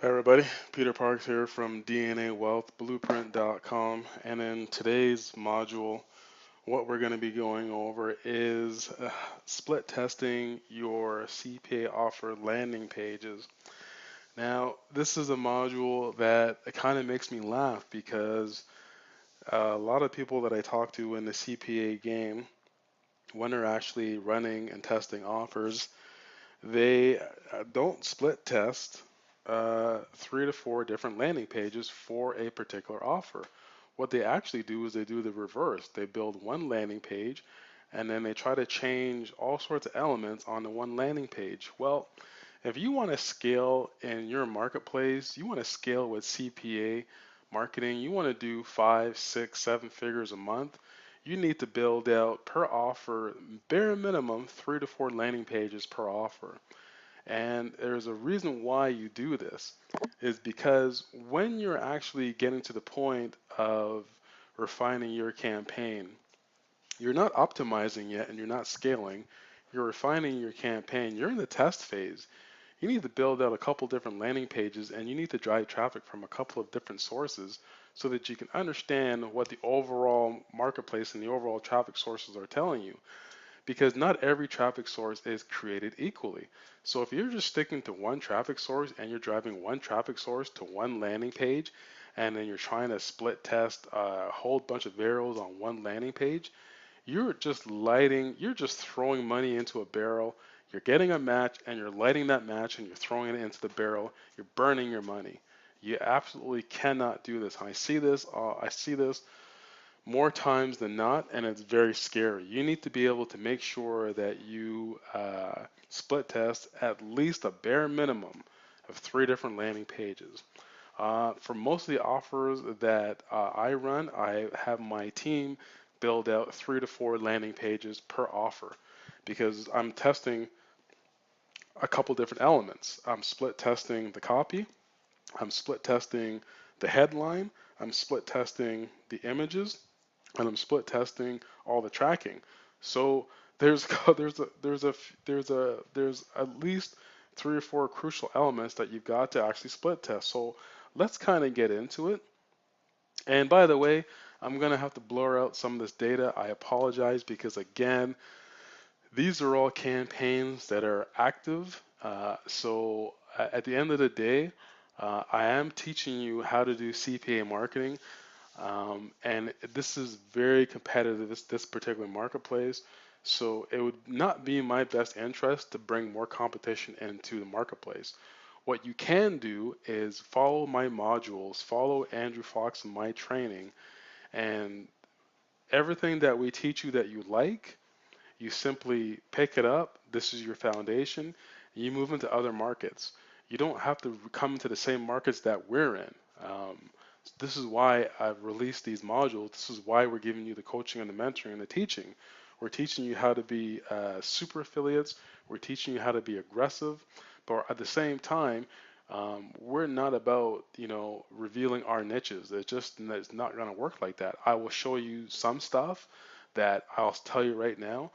Hi everybody, Peter Parks here from DNAWealthBlueprint.com, and in today's module, what we're going to be going over is split testing your CPA offer landing pages. Now, this is a module that kind of makes me laugh because a lot of people that I talk to in the CPA game, when they're actually running and testing offers, they don't split test 3 to 4 different landing pages for a particular offer. What they actually do is they do the reverse. They build one landing page and then they try to change all sorts of elements on the one landing page. Well, if you want to scale in your marketplace, you want to scale with CPA marketing, you want to do 5, 6, 7 figures a month, you need to build out per offer, bare minimum 3 to 4 landing pages per offer. And there's a reason why you do this is because when you're actually getting to the point of refining your campaign, you're not optimizing yet and you're not scaling. You're refining your campaign. You're in the test phase. You need to build out a couple different landing pages and you need to drive traffic from a couple of different sources so that you can understand what the overall marketplace and the overall traffic sources are telling you, because not every traffic source is created equally. So if you're just sticking to one traffic source and you're driving one traffic source to one landing page, and then you're trying to split test a whole bunch of variables on one landing page, you're just throwing money into a barrel. You're getting a match and you're lighting that match and you're throwing it into the barrel. You're burning your money. You absolutely cannot do this. I see this more times than not, and it's very scary. You need to be able to make sure that you split test at least a bare minimum of 3 different landing pages. For most of the offers that I run, I have my team build out 3 to 4 landing pages per offer because I'm testing a couple different elements. I'm split testing the copy, I'm split testing the headline, I'm split testing the images, and I'm split testing all the tracking. So there's there's at least 3 or 4 crucial elements that you've got to actually split test. So let's kind of get into it. And by the way, I'm gonna have to blur out some of this data. I apologize because again, these are all campaigns that are active. So at the end of the day, I am teaching you how to do CPA marketing, and this is very competitive, this particular marketplace. So it would not be in my best interest to bring more competition into the marketplace. What you can do is follow my modules, follow Andrew Fox and my training, and everything that we teach you that you like, you simply pick it up. This is your foundation. You move into other markets. You don't have to come into the same markets that we're in. Um, this is why I've released these modules. This is why we're giving you the coaching and the mentoring and the teaching. We're teaching you how to be super affiliates. We're teaching you how to be aggressive, but at the same time, we're not about revealing our niches. It's not going to work like that. I will show you some stuff that I'll tell you right now.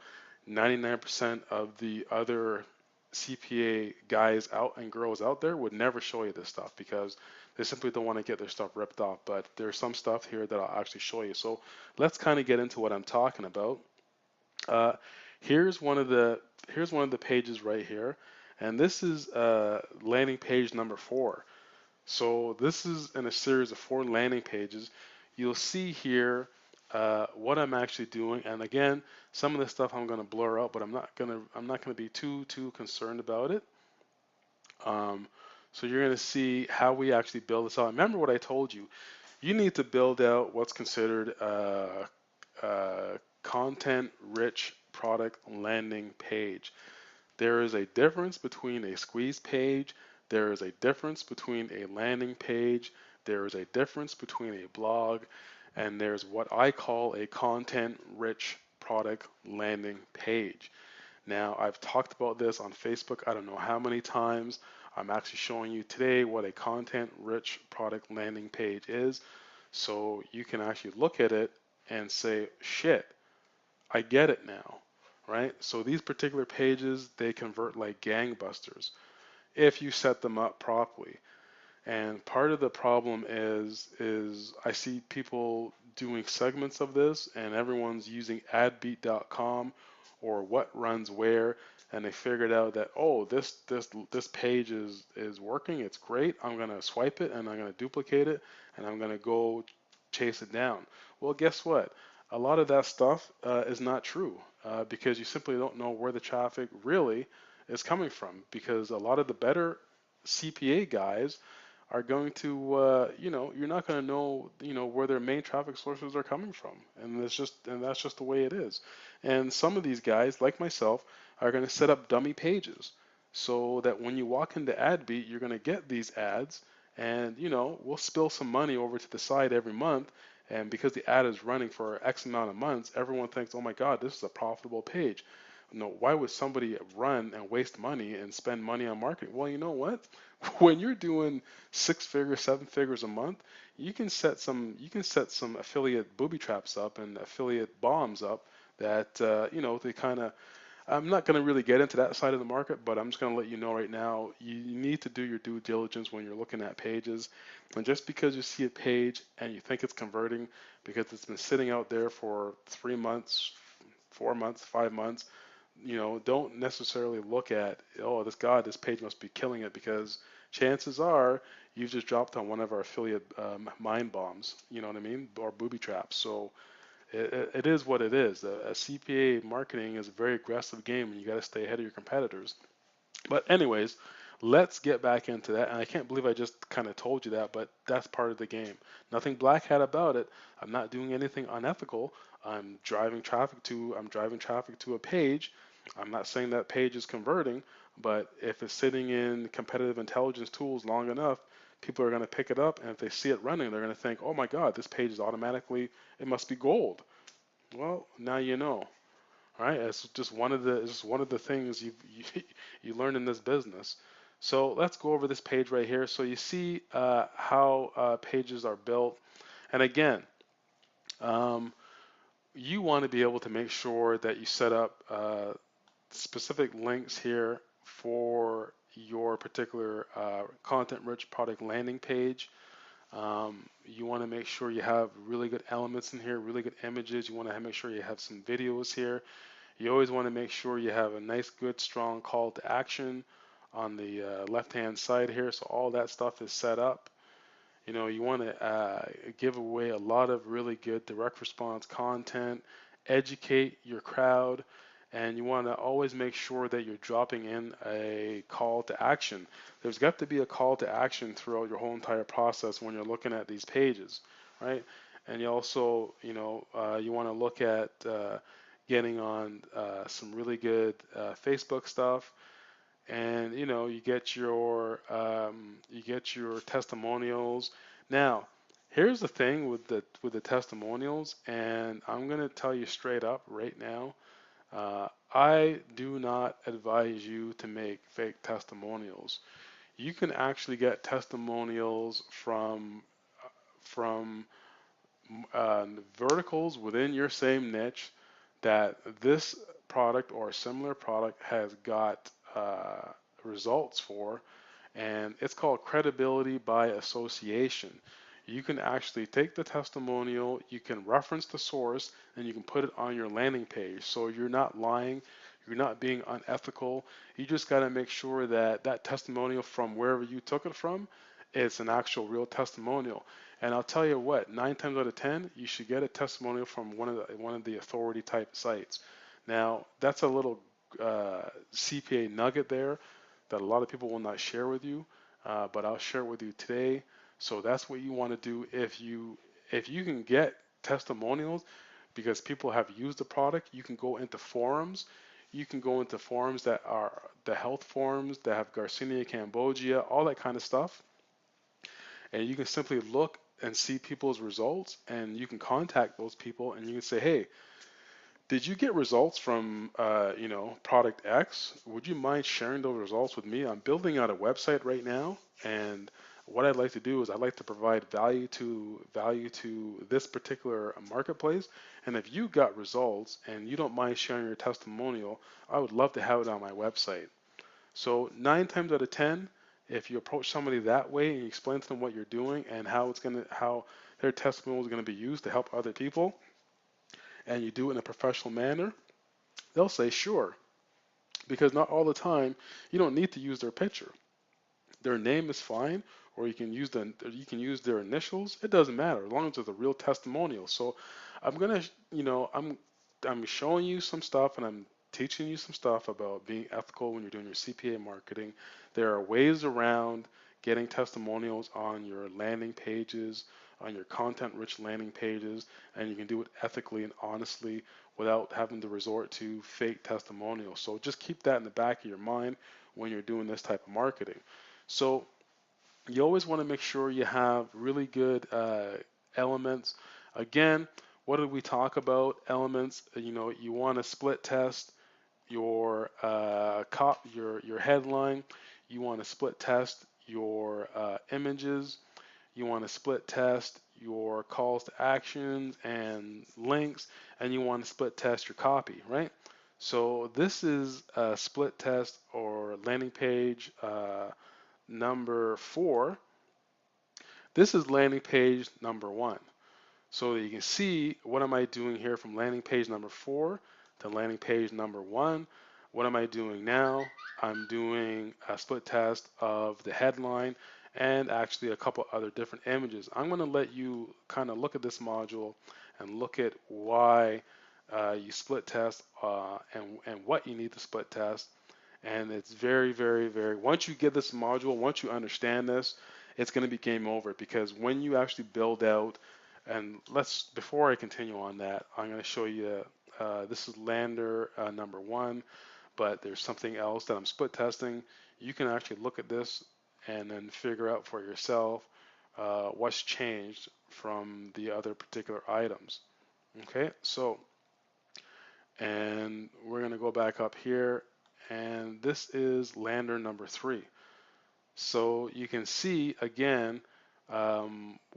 99% of the other CPA guys out and girls out there would never show you this stuff because they simply don't want to get their stuff ripped off. But there's some stuff here that I'll actually show you. So let's kind of get into what I'm talking about. Uh, here's one of the pages right here, and this is landing page number 4. So this is in a series of 4 landing pages. You'll see here what I'm actually doing, and again, some of the stuff I'm going to blur out, but I'm not gonna be too concerned about it. Um, so you're going to see how we actually build this out. Remember what I told you. You need to build out what's considered content-rich product landing page. There is a difference between a squeeze page. There is a difference between a landing page. There is a difference between a blog. And there's what I call a content rich product landing page. Now, I've talked about this on Facebook I don't know how many times. I'm actually showing you today what a content rich product landing page is. So you can actually look at it and say, shit, I get it now, right? So these particular pages, they convert like gangbusters if you set them up properly. And part of the problem is I see people doing segments of this, and everyone's using adbeat.com or what runs where, and they figured out that, oh, this page is working, it's great. I'm gonna swipe it and I'm gonna duplicate it and I'm gonna go chase it down. Well, guess what? A lot of that stuff is not true because you simply don't know where the traffic really is coming from, because a lot of the better CPA guys are going to, you're not going to know, where their main traffic sources are coming from, and that's just the way it is. And some of these guys, like myself, are going to set up dummy pages so that when you walk into AdBeat, you're going to get these ads, and we'll spill some money over to the side every month. And because the ad is running for X amount of months, everyone thinks, oh my God, this is a profitable page. No, why would somebody run and waste money and spend money on marketing? Well, you know what? When you're doing 6 figures, 7 figures a month, you can set some affiliate booby traps up and affiliate bombs up that they kind of. I'm not going to really get into that side of the market, but I'm just going to let you know right now, you need to do your due diligence when you're looking at pages. And just because you see a page and you think it's converting because it's been sitting out there for 3 months, 4 months, 5 months, don't necessarily look at, oh, this page must be killing it, because chances are you've just dropped on one of our affiliate mind bombs, you know what I mean, or booby traps. So it is what it is. A CPA marketing is a very aggressive game, and you got to stay ahead of your competitors. But anyways, let's get back into that. And I can't believe I just kind of told you that, but that's part of the game. Nothing black hat about it. I'm not doing anything unethical. I'm driving traffic to a page. I'm not saying that page is converting, but if it's sitting in competitive intelligence tools long enough, people are going to pick it up, and if they see it running, they're going to think, "Oh my God, this page is automatically, it must be gold." Well, now you know. All right, it's just one of the things you learn in this business. So let's go over this page right here. So you see how pages are built, and again, um, you want to be able to make sure that you set up specific links here for your particular content-rich product landing page. You want to make sure you have really good elements in here, really good images. You want to make sure you have some videos here. You always want to make sure you have a nice, good, strong call to action on the left-hand side here. So all that stuff is set up. You want to give away a lot of really good direct response content, educate your crowd, and you want to always make sure that you're dropping in a call to action. There's got to be a call to action throughout your whole entire process when you're looking at these pages, right? And you also, you want to look at getting on some really good Facebook stuff, and you get your testimonials. Now, here's the thing with the testimonials, and I'm gonna tell you straight up right now, I do not advise you to make fake testimonials. You can actually get testimonials from verticals within your same niche that this product or a similar product has got results for, and it's called credibility by association. You can actually take the testimonial, you can reference the source, and you can put it on your landing page. So you're not lying, you're not being unethical. You just got to make sure that that testimonial from wherever you took it from, it's an actual real testimonial. And I'll tell you what, 9 times out of 10, you should get a testimonial from one of the authority type sites. Now, that's a little CPA nugget there that a lot of people will not share with you, but I'll share with you today. So that's what you want to do if you can get testimonials because people have used the product. You can go into forums. You can go into forums that are the health forums that have Garcinia Cambogia, all that kind of stuff, and you can simply look and see people's results, and you can contact those people and you can say, hey, did you get results from, product X? Would you mind sharing those results with me? I'm building out a website right now, and what I'd like to do is I'd like to provide value to this particular marketplace. And if you got results and you don't mind sharing your testimonial, I would love to have it on my website. So 9 times out of 10, If you approach somebody that way and you explain to them what you're doing and how their testimonial is going to be used to help other people, and you do it in a professional manner, they'll say sure. Because not all the time you don't need to use their picture. Their name is fine, or you can use their initials. It doesn't matter as long as it's a real testimonial. So I'm gonna, I'm showing you some stuff and I'm teaching you some stuff about being ethical when you're doing your CPA marketing. There are ways around getting testimonials on your landing pages, on your content-rich landing pages, and you can do it ethically and honestly without having to resort to fake testimonials. So just keep that in the back of your mind when you're doing this type of marketing. So you always want to make sure you have really good elements. Again, what did we talk about? Elements. You want to split test your your headline. You want to split test your images. You want to split test your calls to actions and links, and you want to split test your copy, right? So this is a split test or landing page number 4. This is landing page number 1. So you can see what am I doing here from landing page number 4 to landing page number 1. What am I doing now? I'm doing a split test of the headline and actually a couple other different images. I'm going to let you kind of look at this module and look at why you split test and what you need to split test. And it's very, very, very, once you get this module, once you understand this, it's going to be game over, because when you actually build out, and before I continue on that, I'm going to show you, this is lander number 1, but there's something else that I'm split testing. You can actually look at this and then figure out for yourself what's changed from the other particular items. Okay, so, and we're going to go back up here, and this is lander number 3. So you can see again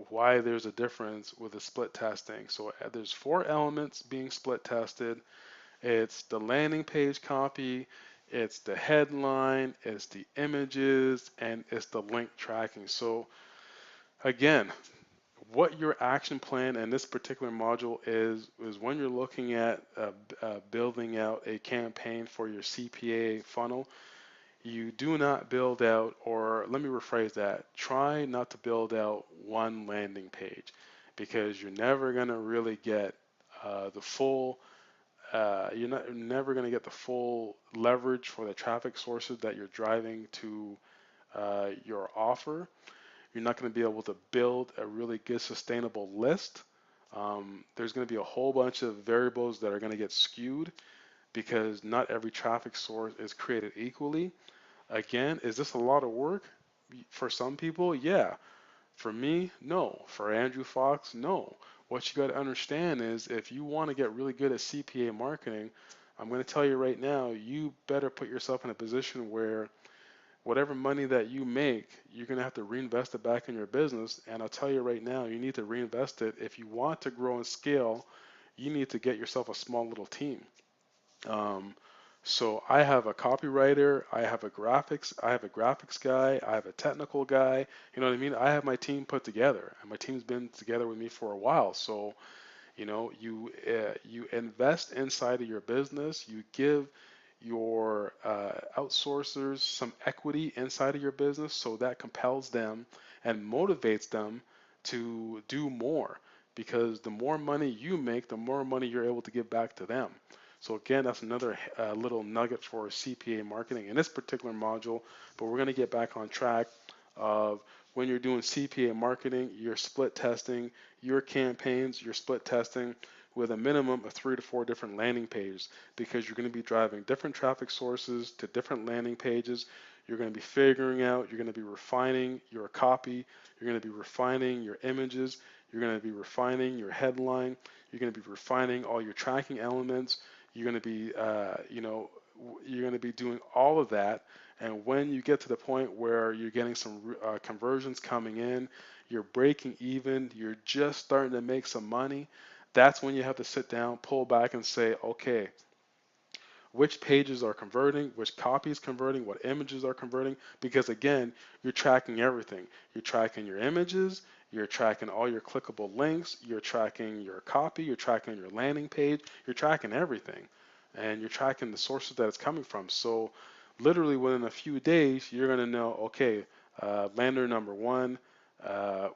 why there's a difference with the split testing. So there's 4 elements being split tested. It's the landing page copy, it's the headline, it's the images, and it's the link tracking. So again, what your action plan in this particular module is when you're looking at building out a campaign for your CPA funnel. You do not build out, or let me rephrase that, try not to build out one landing page, because you're never going to really get the full, never going to get the full leverage for the traffic sources that you're driving to your offer. You're not going to be able to build a really good sustainable list. There's going to be a whole bunch of variables that are going to get skewed, because not every traffic source is created equally. Again, is this a lot of work? For some people, yeah. For me, no. For Andrew Fox, no. What you got to understand is, if you want to get really good at CPA marketing, I'm going to tell you right now, you better put yourself in a position where whatever money that you make, you're going to have to reinvest it back in your business. And I'll tell you right now, you need to reinvest it. If you want to grow and scale, you need to get yourself a small little team. Um, so I have a copywriter, I have a graphics guy, I have a technical guy. You know what I mean? I have my team put together, and my team's been together with me for a while. So you invest inside of your business. You give your outsourcers some equity inside of your business, so that compels them and motivates them to do more, because the more money you make, the more money you're able to give back to them. So again, that's another little nugget for CPA marketing in this particular module, but we're going to get back on track of when you're doing CPA marketing, you're split testing your campaigns, you're split testing with a minimum of 3 to 4 different landing pages, because you're going to be driving different traffic sources to different landing pages. You're going to be figuring out, you're going to be refining your copy, you're going to be refining your images, you're going to be refining your headline, you're going to be refining all your tracking elements, you're going to be, you're going to be doing all of that. And when you get to the point where you're getting some conversions coming in, you're breaking even, you're just starting to make some money, that's when you have to sit down, pull back, and say, okay, which pages are converting, which copies converting, what images are converting, because again, you're tracking everything. You're tracking your images, you're tracking all your clickable links, you're tracking your copy, you're tracking your landing page, you're tracking everything. And you're tracking the sources that it's coming from. So literally within a few days, you're going to know, okay, lander number 1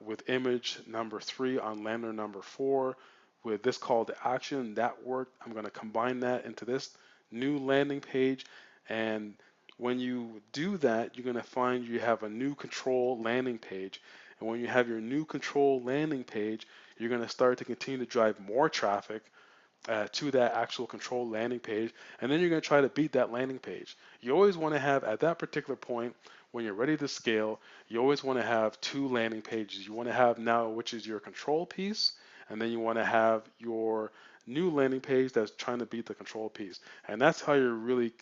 with image number 3 on lander number 4 with this call to action, that worked. I'm going to combine that into this new landing page. And when you do that, you're going to find you have a new control landing page. And when you have your new control landing page, you're going to start to continue to drive more traffic to that actual control landing page, and then you're going to try to beat that landing page. You always want to have, at that particular point, when you're ready to scale, you always want to have 2 landing pages. You want to have now, which is your control piece, and then you want to have your new landing page that's trying to beat the control piece. And that's how you really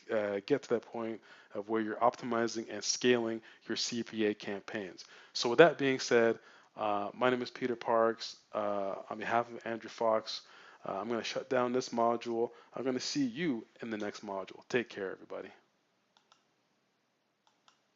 get to that point of where you're optimizing and scaling your CPA campaigns. So with that being said, my name is Peter Parks. On behalf of Andrew Fox, I'm going to shut down this module. I'm going to see you in the next module. Take care, everybody.